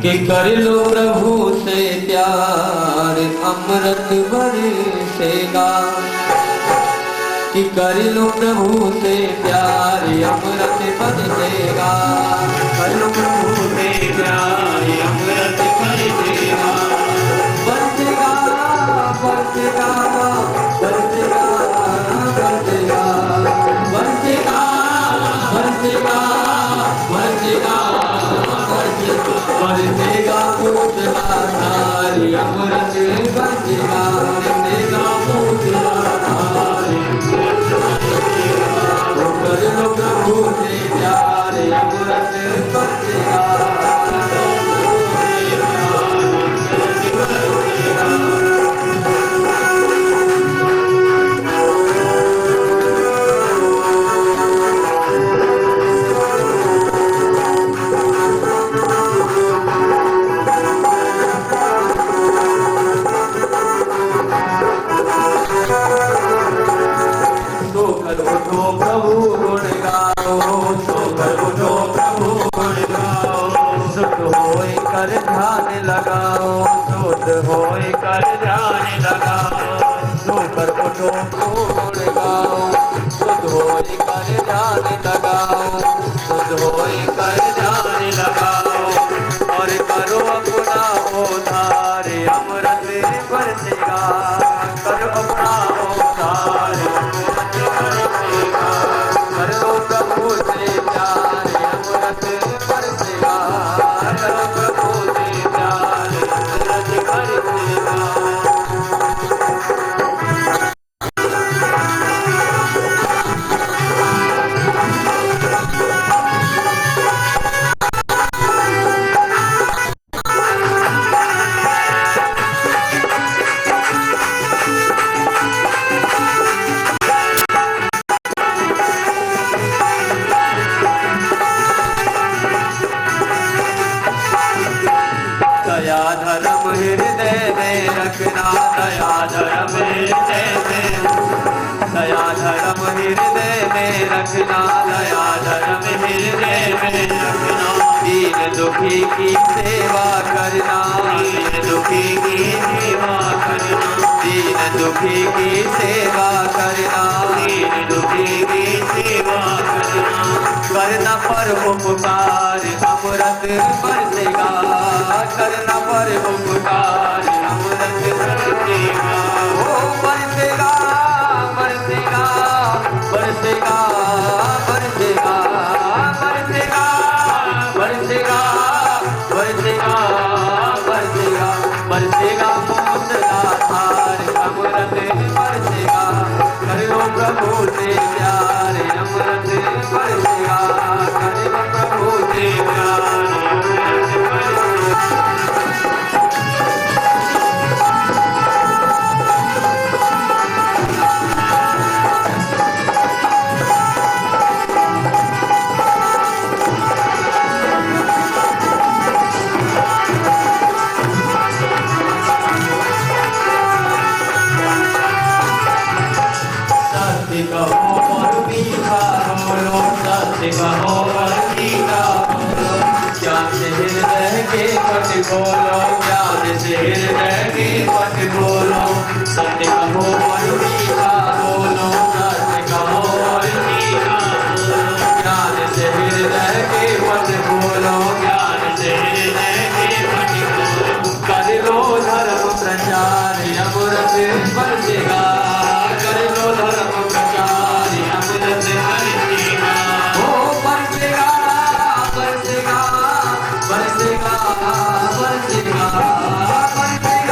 कि कर लो प्रभु से प्यार अमृत बरसेगा, कि कर लो प्रभु से प्यार अमृत बरसेगा, कर लो प्रभु से प्यार अमृत बरसेगा, बरसेगा बरसेगा बरसेगा बरसेगा बरसेगा बरसेगा बरसेगा बरसेगा पूतना धारी अमृत बरसेगा, बरसेगा पूतना धारी कर लो प्रभु से प्यार अमृत बरसेगा। उठो प्रभु गुण गाओ, सोकर उठो प्रभु गुण गाओ, सुख होए कर ध्यान लगाओ, सुध होए कर ध्यान लगाओ, सोकर उठो प्रभु गुण गाओ, सुध होए कर ध्यान लगाओ, सुध होए कर ध्यान लगाओ, और करो अपना उद्धार अमृत बरसेगा, करो अपना उद्धार कर लो प्रभु से प्यार अमृत बरसेगा, कर लो प्रभु से प्यार अमृत बरसेगा। दया धर्म हृदय में रखना, दया धर्म हृदय में, दया धर्म हृदय में रखना, दया धर्म हृदय में रखना, दीन दुखी की सेवा करना, दीन दुखी की सेवा करना, दीन दुखी की सेवा करना, दीन दुखी की सेवा करना, करना पर उपकार अमृत बरसेगा, करना पर उपकार अमृत बरसेगा, ओ बरसेगा बरसेगा बरसेगा बरसेगा बरसेगा बरसेगा बरसेगा बरसेगा बरसेगा पूतना धार अमृत बरसेगा, कर लो प्रभु से प्यार अमृत बरसेगा, कर लो प्रभु से प्यार अमृत बरसेगा। सत्य कहो और मीठा बोलो, सत्य कहो और मीठा बोलो, ज्ञान से हृदय के पट बोलो, ज्ञान से हृदय के पट बोलो, सत्य कहो और मीठा बोलो, सत्य कहो और मीठा बोलो, ज्ञान से हृदय के पट बोलो, ज्ञान से हृदय के पट बोलो, कर लो धर्म प्रचार अमृत बरसेगा, कर लो धर्म प्रचार अमृत बरसेगा, ओ बरसेगा बरसेगा बरसेगा बरसेगा बरसेगा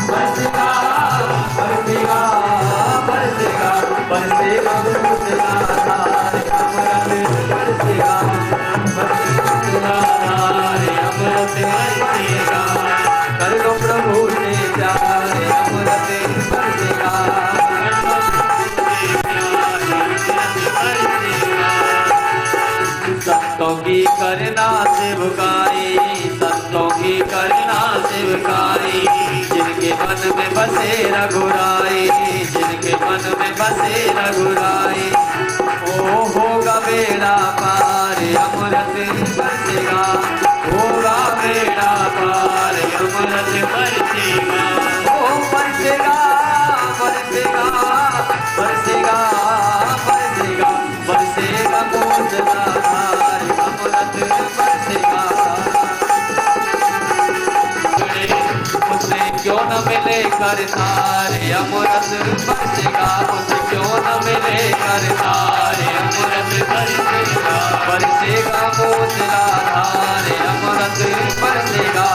बरसेगा बरसेगा बरसेगा बरसेगा पूतना धार अमृत बरसेगा, बरसेगा धार अमृत बरसेगा, कर लो प्रभु से प्यार अमृत बरसेगा। संतों की करना सेवकाई, संतों की करना सेवकाई, जिनके मन में बसे रघुराई, जिनके मन में बसे रघुराई, ओ होगा बेड़ा पार अमृत बरसेगा, होगा बेड़ा करतारे अमृत बरसेगा, उसे क्यों न मिले करतारे अमृत बरसेगा, बरसेगा मूसलाधारे अमृत बरसेगा,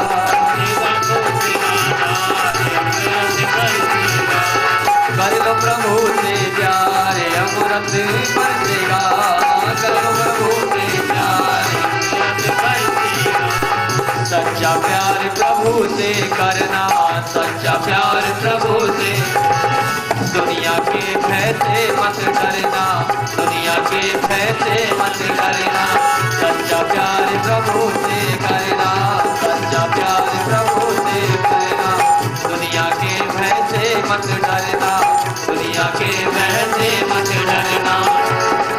कर लो प्रभु से प्यारे अमृत बरसेगा, कर लो प्रभु से प्यारे सच्चा प्यार प्रभु से करना, सच्चा प्यार प्रभु से, दुनिया के फैसले मत करना, दुनिया के फैसले मत करना, सच्चा प्यार प्रभु से करना, सच्चा प्यार प्रभु से करना, दुनिया के फैसले मत डरना, दुनिया के फैसले मत डरना,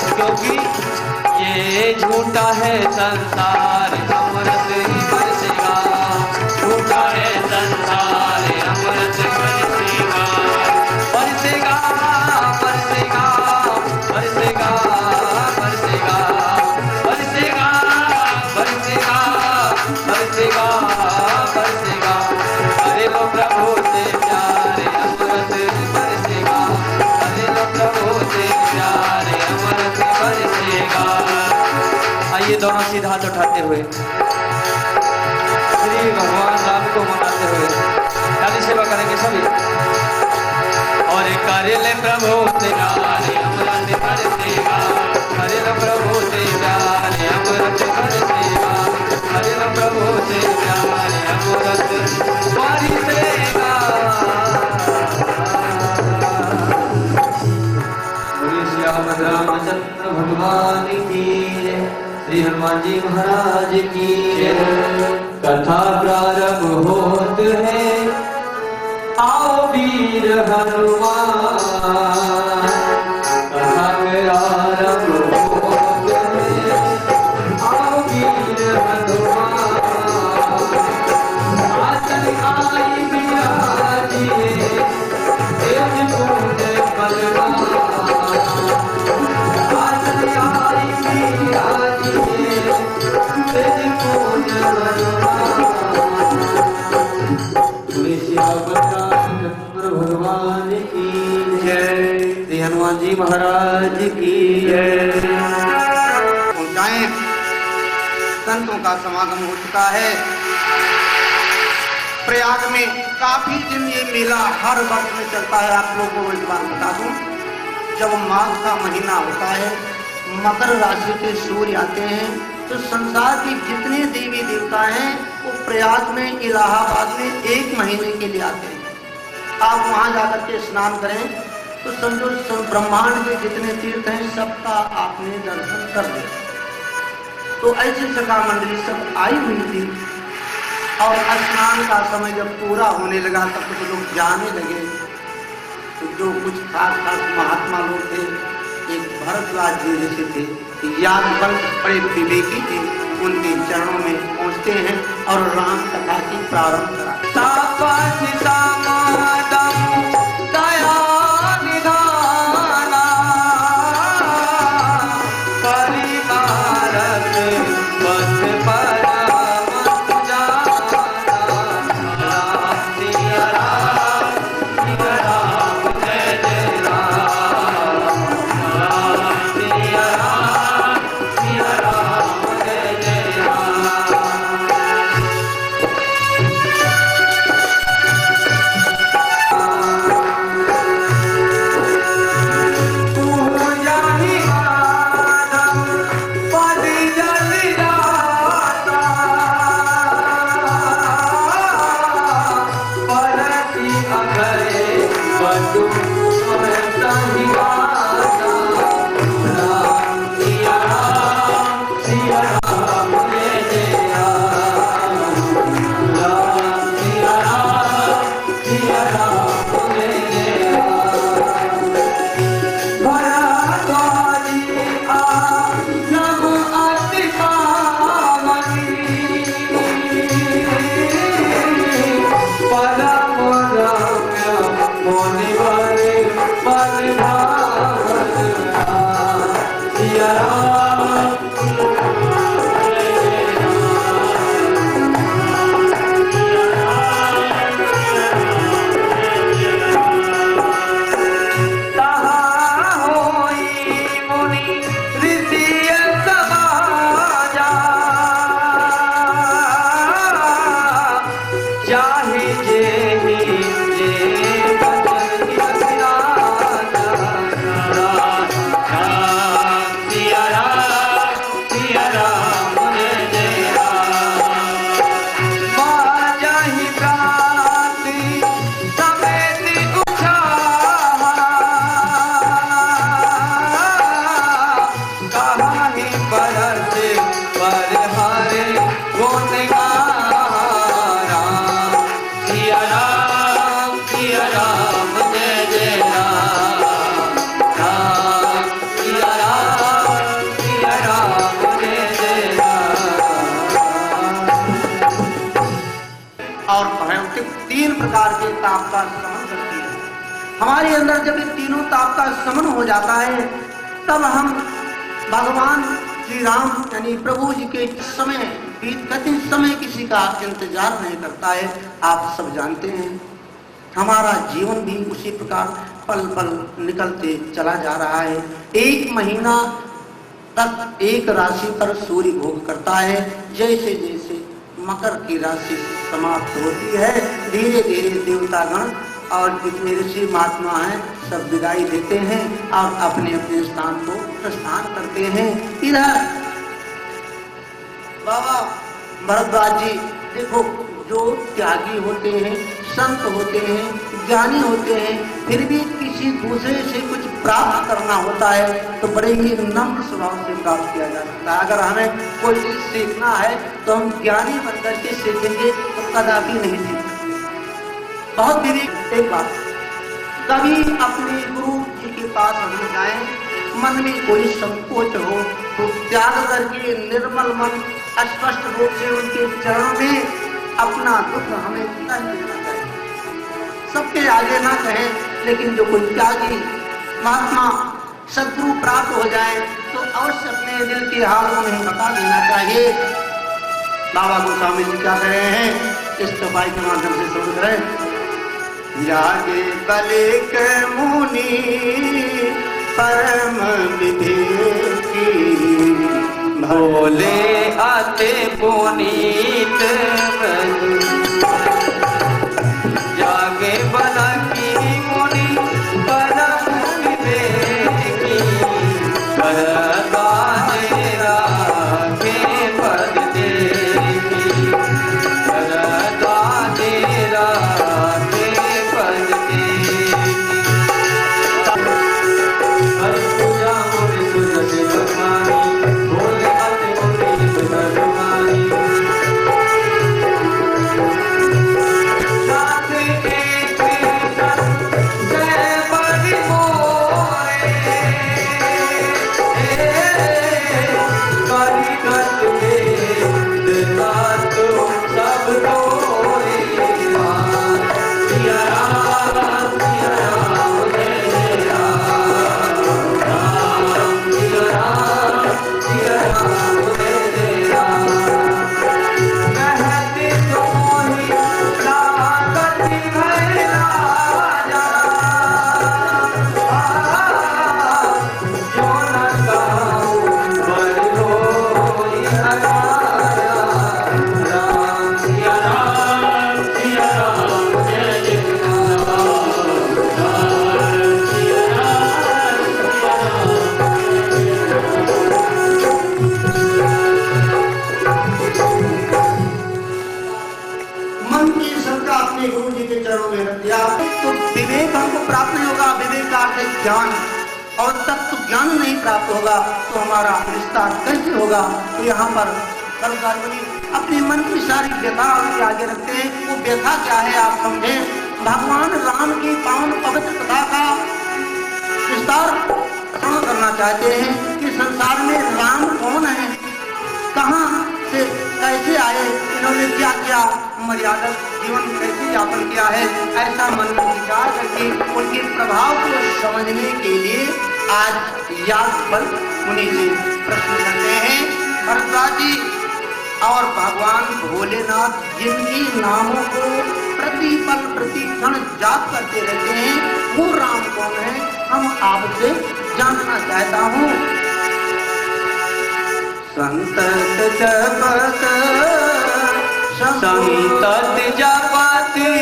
क्योंकि ये झूठा है संसार अमृत बरसेगा, झूठा है संसार अमृत बरसेगा, बरसेगा बरसेगा बरसेगा बरसेगा बरसेगा बरसेगा बरसेगा बरसेगा, अरे लो प्रभु से प्यारे अमृत बरसेगा, अरे लो प्रभु से प्यारे अमृत बरसेगा। आइए दोनों सीधा हाथ उठाते हुए श्री भगवान राम को मनाते हुए काली सेवा करेंगे सभी, और कर ले प्रभु से प्यारे अमृत बरसेगा, कर ले प्रभु से प्यारे अमृत बरसेगा, कर ले प्रभु से प्यारे अमृत बरसेगा। बोलिए श्याम रामचंद्र भगवान की जय, श्री हनुमान जी महाराज की जय। कथा प्रारंभ होत है, आओ वीर हनुमान, कथा प्रारंभ होत है, आओ वीर हनुमान, आचल आई बिराजिए तेज पूज बलवान, आचल आई बिराजिए तेज पूज बलवान, भगवान की जय, श्री हनुमान जी महाराज की जय। पहुंचाएं। संतों का समागम हो चुका है। प्रयाग में काफी दिन ये मेला हर वर्ष में चलता है। आप लोगों को एक बात बता दूं, जब माघ का महीना होता है, मकर राशि के सूर्य आते हैं, तो संसार की जितने देवी देवता हैं वो प्रयाग में, इलाहाबाद में 1 महीने के लिए आते हैं। आप वहां जाकर के स्नान करें तो समझो ब्रह्मांड के जितने तीर्थ हैं सबका आपने दर्शन कर लिया। तो ऐसी सखा मंडली सब आई हुई थी, और स्नान का समय जब पूरा होने लगा तब तो लोग जाने लगे। तो जो कुछ खास खास महात्मा लोग थे, एक भरद्वाज जी जैसे थे, यादवंत बड़े विवेकी थे, उनके चरणों में पहुंचते हैं और राम कथा की प्रारंभ करा। प्रकार के ताप का शमन करती है। हमारे अंदर जब ये तीनों ताप का शमन हो जाता है तब हम भगवान श्री राम यानी प्रभु जी के समय बीत गति समय किसी का इंतजार नहीं करता है। आप सब जानते हैं हमारा जीवन भी उसी प्रकार पल पल निकलते चला जा रहा है। एक महीना तक एक राशि पर सूर्य भोग करता है। जैसे जैसे मकर की राशि समाप्त होती है धीरे धीरे देवतागण और जितने ऋषि महात्मा हैं सब विदाई देते हैं और अपने अपने स्थान को प्रस्थान करते हैं। इधर बाबा भरद्वाज जी देखो, जो त्यागी होते हैं, संत होते हैं, ज्ञानी होते हैं, फिर भी किसी दूसरे से कुछ प्राप्त करना होता है तो बड़े ही नम्र स्वभाव से प्राप्त किया जा सकता है। अगर हमें कोई चीज सीखना है तो हम ज्ञानी बनकर के सीखेंगे तो कदापि नहीं सीख सकते। बहुत विवेक एक बात, कभी अपने गुरु जी के पास हम जाएं, मन में कोई संकोच हो तो त्याग करके निर्मल मन स्पष्ट रूप से उनके चरणों में अपना दुख हमें कह देना चाहिए। सबके आगे ना कहें, लेकिन जो कोई त्यागी महात्मा सद्गुरु प्राप्त हो जाए तो अवश्य अपने दिल के हाल को नहीं बता देना चाहिए। बाबा गोस्वामी जी क्या कह रहे हैं इस चौपाई के माध्यम से समझ रहे। जागे बलिक मुनि परम विवेकी भोले आते पुनीत जागे बला की मुनि परम विवेकी परदाने राखे पद देखी परदाने राखे पद देखी हर पूजा मुनि सुजते भगवानी भोले आते पुनीत भगवानी ज्ञान और तत्व ज्ञान नहीं प्राप्त होगा तो हमारा विस्तार कैसे होगा। तो यहाँ पर अपने मन की सारी व्यथा उनके आगे रखते हैं। वो व्यथा क्या है आप समझे। भगवान राम की पावन पवित्र कथा का विस्तार श्रवण करना चाहते हैं कि संसार में राम कौन है, कहाँ से कैसे आए, इन्होंने क्या क्या मर्यादा जीवन कैसे यापन किया है। ऐसा मन में विचार करके उनके प्रभाव को समझने के लिए आज याज्ञवल्क्य मुनि जी प्रश्न करते हैं। भरद्वाज जी और भगवान भोलेनाथ जिनके नामों को प्रति पल प्रति क्षण जाप करते रहते हैं वो राम कौन है, हम आपसे जानना चाहता हूँ। संतत जपत संतत जपति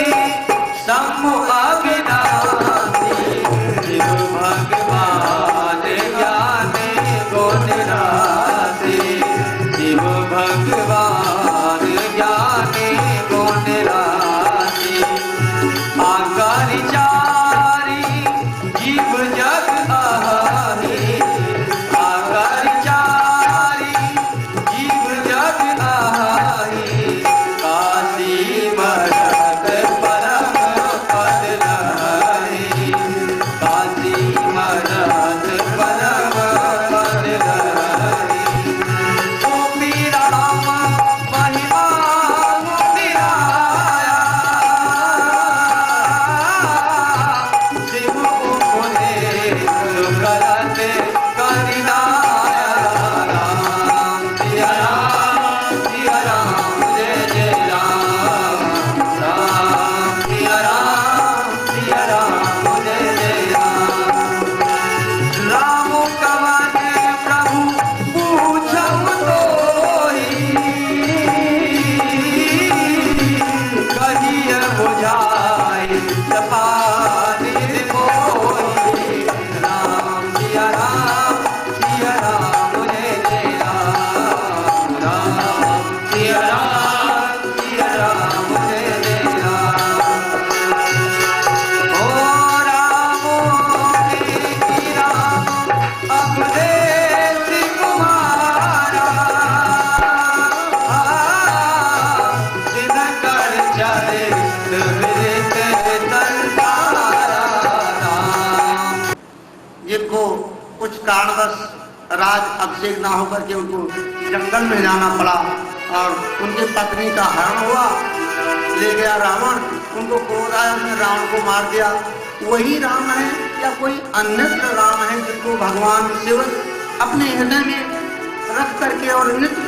शंभु अविनाशी शिव भगवान ज्ञानी गुण राशि शिव भगवान ज्ञानी गुण राशि आकारी चारी जीव जग आहारी आकारी चारी जीव जग आहारी काशी मरत परम पद लहरी काशी मरत परम पद लहरी गोपी राम राज अभिषेक ना होकर के उनको जंगल में जाना पड़ा और उनके पत्नी का हरण हुआ, ले गया रावण। उनको क्रोध आया, उसने रावण को मार दिया। वही राम है या कोई अन्य राम है जिनको भगवान शिव अपने हृदय में रख करके और नित्य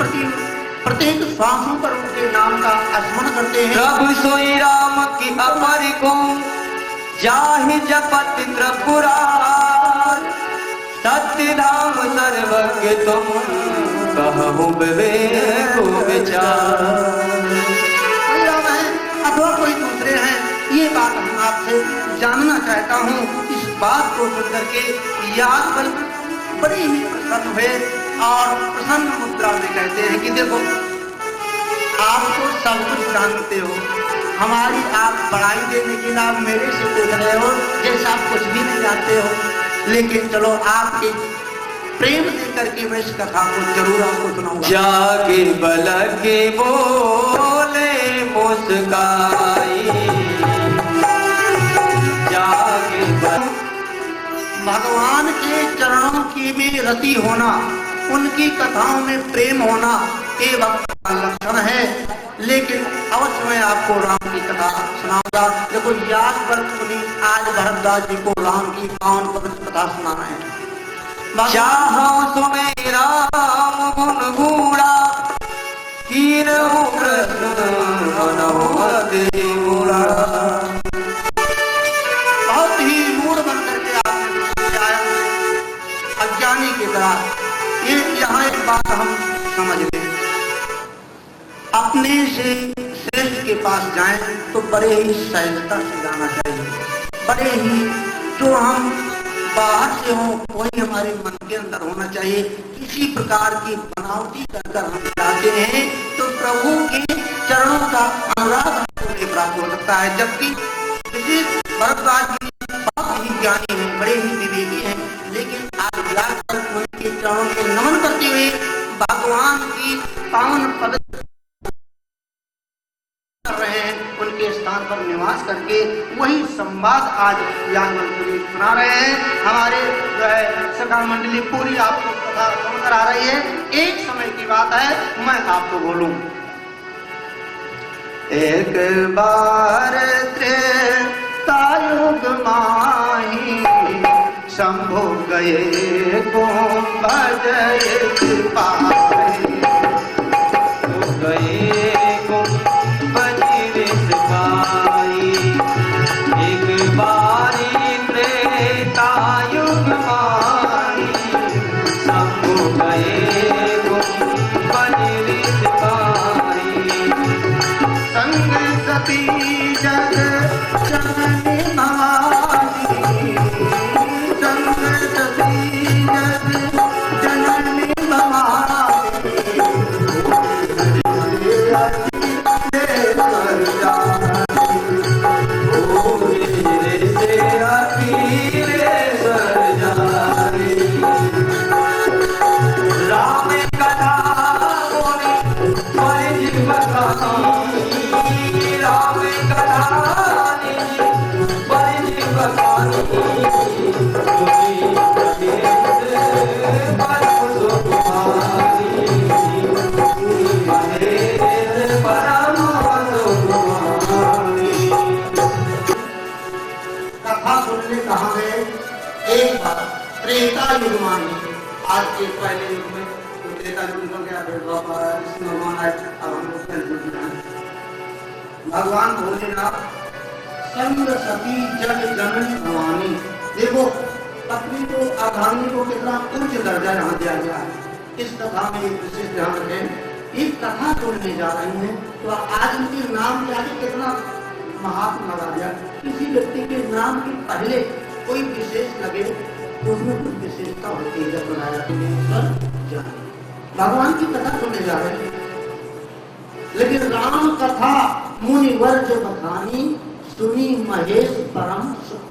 प्रत्येक श्वासों पर उनके नाम का स्मरण करते हैं। प्रभु सोई राम की अपर को जाहि जपत त्रिपुरार, सत्य धाम सर्वज्ञ तुम कहु विवेक विचार। कोई राम है अथवा कोई दूसरे हैं, ये बात हम आपसे जानना चाहता हूँ। इस बात को सुन करके यादव बड़े ही प्रसन्न हुए और प्रसन्न मुद्रा में कहते हैं कि देखो आप तो सब कुछ जानते हो, हमारी आप बड़ाई देने के लिए आप मेरे से पूछ रहे हो जैसे आप कुछ भी नहीं जानते हो। लेकिन चलो आपके प्रेम दे करके मैं इस कथा को जरूर आपको सुनाऊंगा। जाके बल के बोले मुस्काई, जाके बल भगवान के चरणों की में रति होना, उनकी कथाओं में प्रेम होना ये भक्त का लक्षण है। लेकिन अवश्य मैं आपको राम की कथा सुनाऊंगा। देखो याद पर मुनि आज भरद्वाज जी को राम की पावन पवित्र कथा सुना रहे हैं। चाहो सुने राम गुण गूढ़ा, कीनहु कृष्ण मनहु अति मूढ़ा। बहुत ही मूढ़ बन करके आपने आया, अज्ञानी की तरह। ये यहाँ एक बात हम समझ लें, अपने से श्रेष्ठ के पास जाएं तो बड़े ही सहजता से जाना चाहिए। बड़े ही जो हम बाहर से हो वही हमारे मन के अंदर होना चाहिए। किसी प्रकार की बनावटी कर हम जाते हैं तो प्रभु के चरणों का अनुराग हमको प्राप्त हो सकता है। जबकि भरद्वाज जी बहुत ही ज्ञानी है, बड़े ही विवेकी हैं, लेकिन आज उनके चरणों को नमन करते हुए भगवान की पावन पवित्र कर रहे हैं, उनके स्थान पर निवास करके वही संवाद आज यादवपुरी सुना रहे हैं। हमारे जो है सखा मंडली पूरी आपको कथा सुनकर आ रही है। एक समय की बात है, मैं आपको बोलूं। एक बार त्रेतायुग माही शंभु गए कुंभज पाए, गए कुंभज ऋषि पाई। एक बारी त्रेतायुग माही शंभु गए कुंभज ऋषि पाई। संग सती जग जननी भवानी, संग सती जग जननी भवानी, राम कथा बोले बड़ी बखानी, राम कथा बड़ी बखानी। कथा सुनने कहाँ गए? एक बार त्रेता युग मानी, आज के पहले युग में त्रेता युग में क्या भगवान आए, अब हम लोग कलयुग में हैं। भगवान भोलेनाथ संग सती जग जननी भवानी। देखो पत्नी को अधानी को कितना उच्च दर्जा यहाँ दिया गया है। इस कथा में एक विशेष ध्यान रखें, एक कथा सुनने जा रहे हैं तो आज उनके नाम के आगे कितना महात्मा लगा दिया। किसी व्यक्ति के नाम के पहले कोई विशेष लगे तो उसमें कुछ विशेषता होती है। जब बनाया भगवान की कथा सुनने जा रहे हैं, लेकिन राम कथा मुनिवर जो बखानी सुनी महेश परम सुख।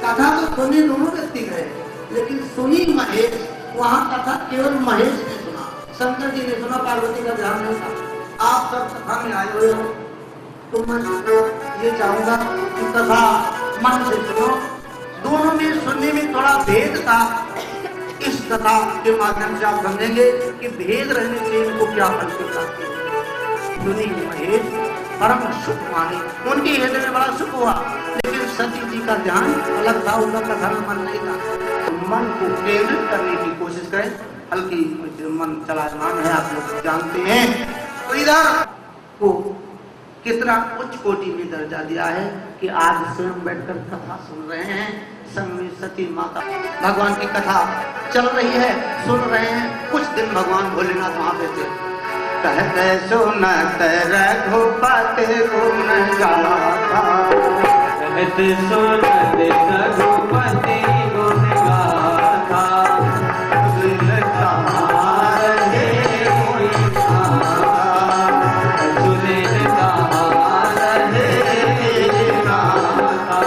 कथा तो सुने दोनों व्यक्ति गए, लेकिन सुनी महेश, वहां कथा केवल महेश ने सुना, शंकर जी ने सुना, पार्वती का ध्यान नहीं था। आप सब कथा में आए हुए हो तो मैं ये चाहूंगा कि कथा मन से सुनो। दोनों में सुनने में थोड़ा भेद था। इस कथा के माध्यम से आप समझेंगे कि भेद रहने से इनको क्या फल प्राप्त हुआ। दुनिया में भेद परम सुख माने, उनके हृदय में बड़ा सुख हुआ, लेकिन सती जी का ध्यान अलग था, उनका कथा में मन नहीं था। तो मन को केंद्रित करने की कोशिश करें, हल्की मन चलायमान है, आप लोग जानते हैं। तो इधर को कितना उच्च कोटि में दर्जा दिया है कि आज स्वयं बैठकर कथा सुन रहे हैं, संग में सती माता भगवान की कथा चल रही है, सुन रहे हैं। कुछ दिन भगवान भोलेनाथ वहां पे थे, कहते सुनत रघुपति गुण गाथा, कहते सुनत रघुपति गुण गाथा, दिल कहाँ रहे कोई नाथा, सुने कहाँ रहे नाथा,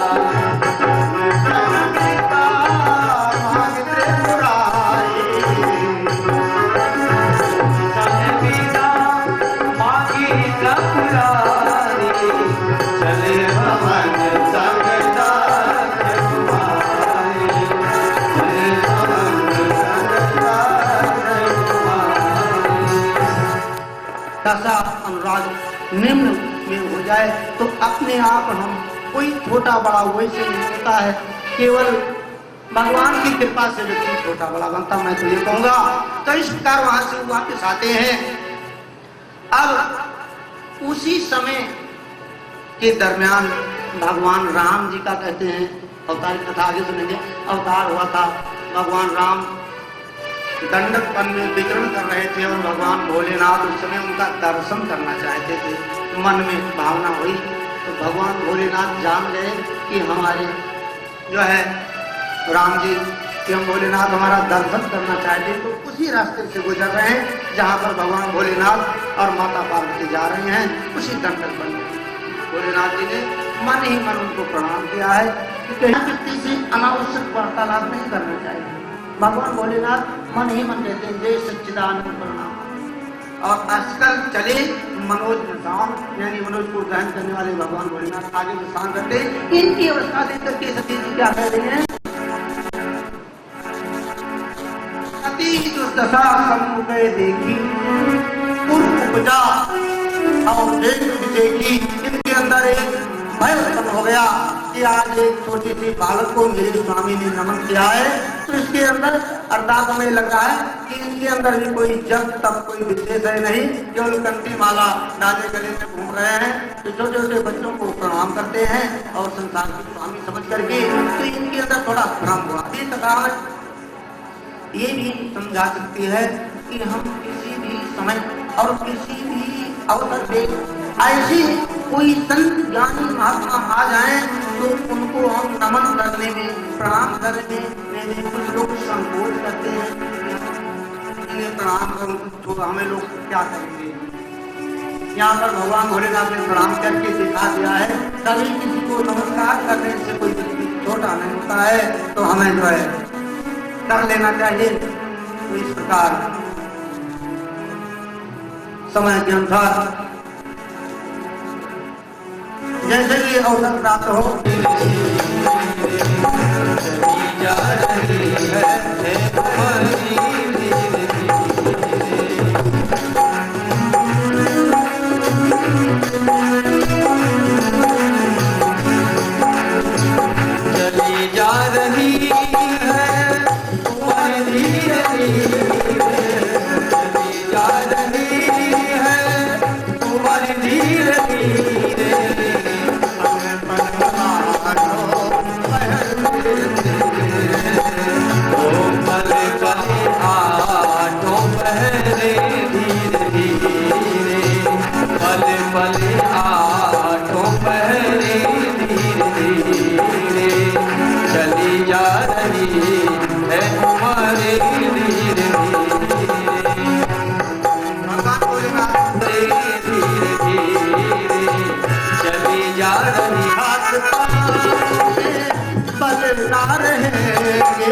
दशा अनुराग निम्न में हो जाए तो अपने आप हम कोई छोटा बड़ा वैसे नहीं होता है, केवल भगवान की कृपा से व्यक्ति छोटा बड़ा बनता। मैं तो ये कहूंगा। तो इस प्रकार वहां से वापस आते हैं। अब उसी समय के दरमियान भगवान राम जी का कहते हैं अवतार की कथा आगे सुनेंगे। अवतार हुआ था, भगवान राम दंडक वन में विचरण कर रहे थे और भगवान भोलेनाथ उस समय उनका दर्शन करना चाहते थे। मन में भावना हुई तो भगवान भोलेनाथ जान गए कि हमारे जो है राम जी कि हम भोलेनाथ हमारा दर्शन करना चाहते हैं। तो उसी रास्ते से गुजर रहे हैं जहाँ पर भगवान भोलेनाथ और माता पार्वती जा रहे हैं, उसी दंडक वन में। भोलेनाथ जी ने मन ही मन उनको प्रणाम किया है कि किसी से अनावश्यक वार्तालाप नहीं करना चाहिए। भगवान भोलेनाथ मन ही मन कहते हैं जय सच्चिदानंद प्रणाम। और आजकल चले मनोज निशान, यानी मनोज को ग्रहण करने वाले भगवान भोलेनाथ आगे निशान करते हैं। इनकी अवस्था देख करके सती जी क्या कह रहे हैं, सती जो दशा सम्मुख देखी पूर्व उपजा और देखी इनके अंदर एक भय उत्पन्न हो गया कि आज एक छोटी सी बालक को मेरे स्वामी ने नमन किया है। तो इसके अंदर अर्थात हमें लग रहा है कि इनके अंदर भी कोई जब तब कोई विशेष है नहीं, केवल कंठी माला डाले गले में घूम रहे हैं। तो छोटे छोटे बच्चों को प्रणाम करते हैं और संसार के स्वामी समझ करके, तो इनके अंदर थोड़ा भ्रम हुआ। ये कथा ये भी समझा सकती है कि हम किसी भी समय और किसी भी अवसर पे ऐसी कोई संत ज्ञानी महात्मा आ जाए तो उनको हम नमन करने में, प्रणाम करने में कुछ लोग संकोच करते हैं, इन्हें प्रणाम करूं तो हमें लोग क्या करेंगे। यहाँ पर भगवान भोलेनाथ ने प्रणाम करके दिखा दिया है, कभी किसी को नमस्कार करने से कोई छोटा नहीं होता है, तो हमें जो है कर लेना चाहिए। तो इस प्रकार समय के अनुसार जैसे भी अवसर प्राप्त हो जा रही चली जा रही है तुम्हारी धीरे चली जा रही है तुम्हारी धीरे धीरे आठों पहरे धीरे धीरे पल पल आठों पहरे धीरे धीरे चली जा रही है तुम्हारे धीरे धीरे चली जा रही हाथ बल ना रहेंगे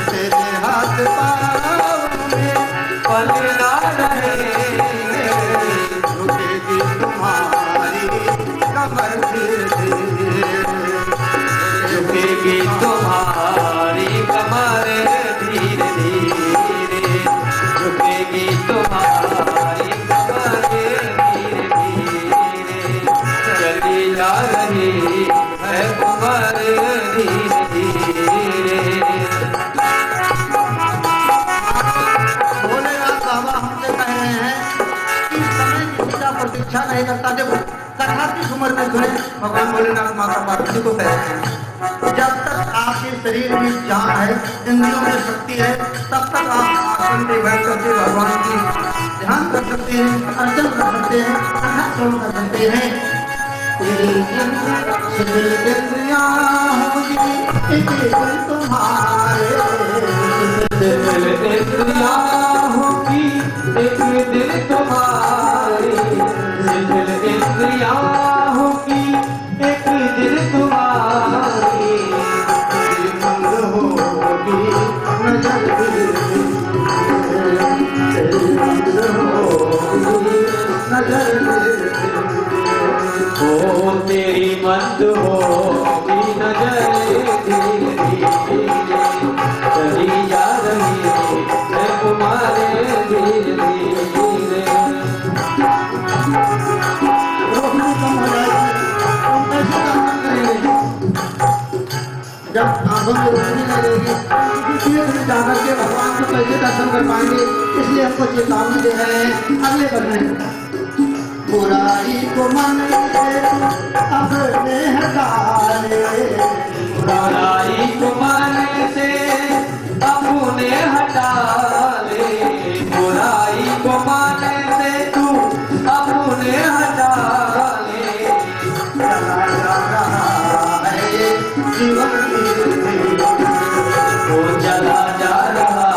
तेरे हाथ पाँव में पल ना रहेंगे रुकेगी तुम्हारी कमर धीरे झुकेगी तुम्हारी कमर धीरे की तुम्हारी कमर धीरे धीरे चली जा रही है कमर धीरे धीरे। भोलेनाथ बाबा हमसे कह रहे हैं कि समय किसी का प्रतीक्षा नहीं करता। देखो कथा किस उम्र में सुने, भगवान भोलेनाथ माता पार्वती को कहते हैं जब तक आपके शरीर में जान है, इंद्रियों में शक्ति है, तब तक आप आसन पे बैठ करके भगवान की ध्यान कर सकते हैं, अर्चन कर सकते हैं, कथा श्रवण कर सकते हैं। इंद्रियां होगी एक दिन तुम्हारे, इंद्रियां होगी एक दिन तुम्हारी, इंद्रियां होगी एक दिन तुम्हारी, होगी नजर ओ तेरी मंद होगी नजर धीरे धीरे चली जा रही है तुम्हारे धीरे धीरे। रोशनी कम हो जाएगी तो कैसे दर्शन करेंगे? जब आंखों में रोशनी लगेगी धीरे धीरे जाकर के भगवान को कैसे दर्शन कर पाएंगे? इसलिए हमको चेतावनी दे रहे हैं। अगले बढ़ने बुराई को मन से अपने हटा ले, बुराई को मन से अपने हटा ले, बुराई को मन से तू अपने हटा ले। चला जा रहा है जीवन वो चला जा रहा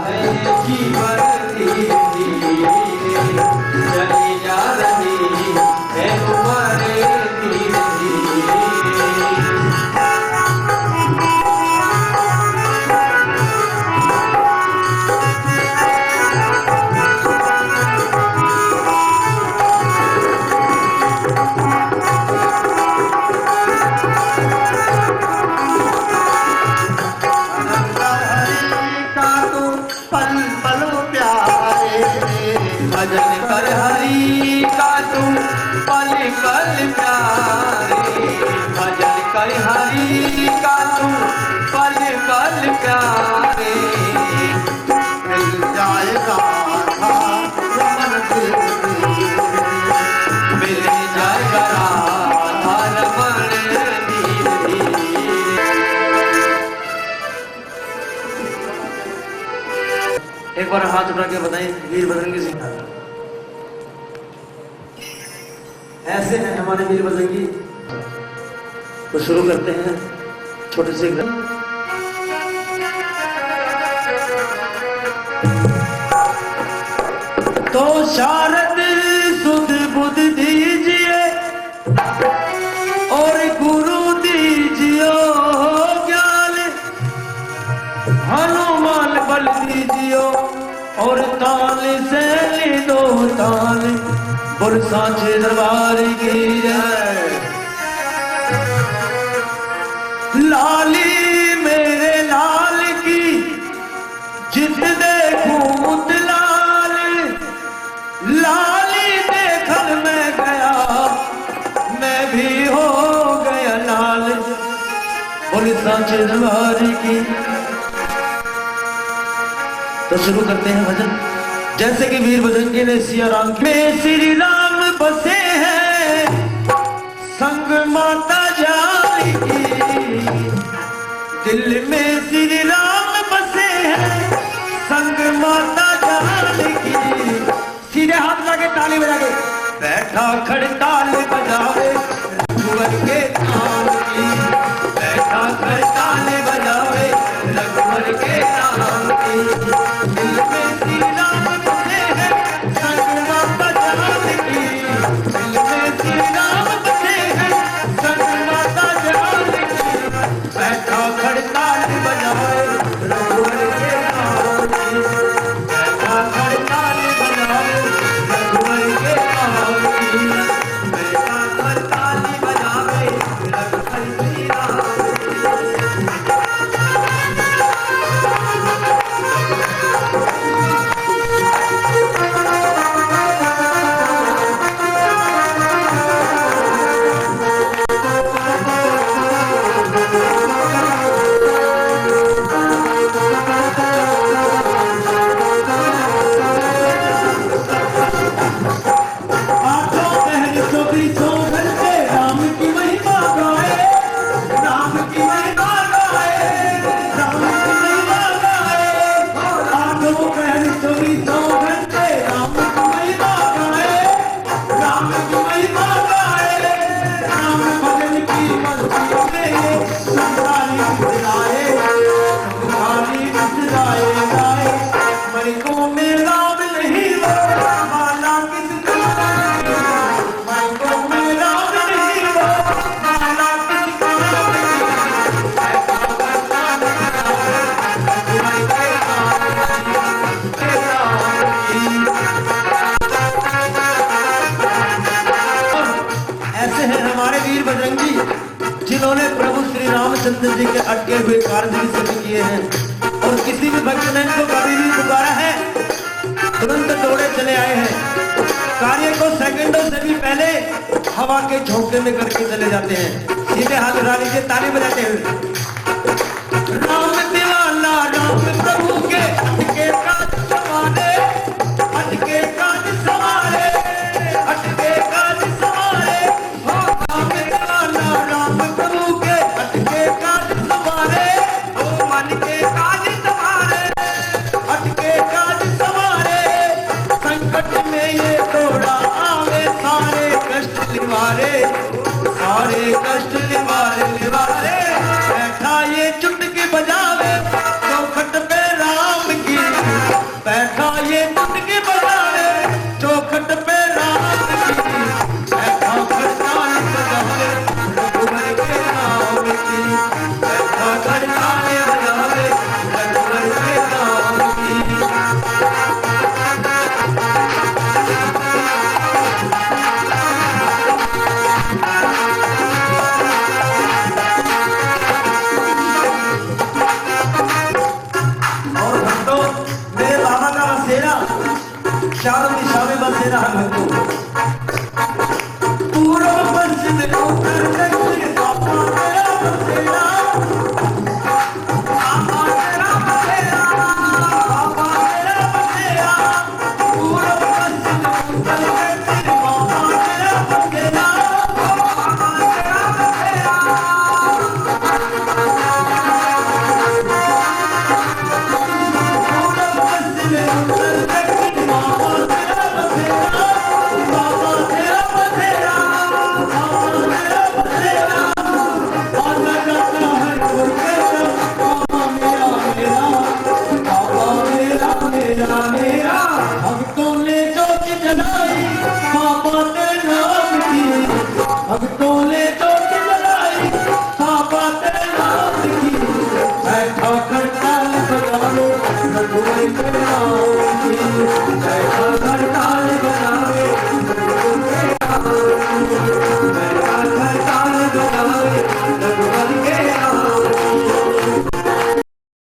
है जीवन धीरे धीरे चली जा रही है तुम्हारे धीरे धीरे। भजन कर हरि का तू पल पल प्यारे, भजन कर हरि का तू पल पल प्यारे। मिल जाएगा मिल जाएगा राधा रमण धीरे धीरे। एक बार हाथ उठा के बताएं वीर बजरंगी सिंह। ऐसे हैं हमारे वीर बजरंगी। तो शुरू करते हैं छोटे से तो शारद सुध बुध दीजिए और गुरु दीजिए ज्ञान, हनुमान बल दीजिए और ताल से ले दो ताल, बोल सांचे दरबार की जय। लाली मेरे लाल की जित देखूं लाल, लाली देखल मैं गया मैं भी हो गया लाल, बोल सांचे दरबार की। तो शुरू करते हैं भजन। जैसे कि वीर बजरंगी ने सिया राम में श्री राम बसे हैं संग माता जान की, दिल में श्री राम बसे हैं संग माता जान की। सीधे हाथ लगे ताली बजा के बैठा खड़ताल बजावे रघुवर के नाम की, बैठा खड़ताल बजावे रघुवर के नाम की। दिल में श्री राम बसे हैं संग माता जान की, दिल में श्री राम बसे हैं संग माता जान की। बैठा खड़ताल बजावे रघुवर के नाम की, बैठा खड़ताल बजावे रघुवर के नाम की। रामचंद्र जी के अटके हुए कार्य भी सिद्ध किए हैं। और किसी भी भक्त ने इनको कभी भी पुकारा है, तुरंत दौड़े चले आए हैं। कार्य को सेकंडों से भी पहले हवा के झोंके में करके चले जाते हैं। सीधे हाथ उठा लीजिए, ताली बजाते हुए। राम दीवाना राम प्रभु के अटके काज संवारे, अटके काज संवारे, अटके काज संवारे। हो राम दीवाना राम प्रभु के अटके काज संवारे, हो मन के काज संवारे, अटके काज संवारे। संकट में ये थोड़ा आवे, सारे कष्ट निवारे, सारे कष्ट निवारे निवारे। बैठा ये चुटकी बजावे, चौखट पे राम की। बैठा ये चुटकी बजावे, चौखट पे राम की। बैठा खड़ताल बजावे, रघुवर के नाम की। बैठा खड़ताल बजावे, रघुवर के नाम की। चारों दिशा में बसेरा है भक्तों। पूर्व पश्चिम उत्तर दक्षिण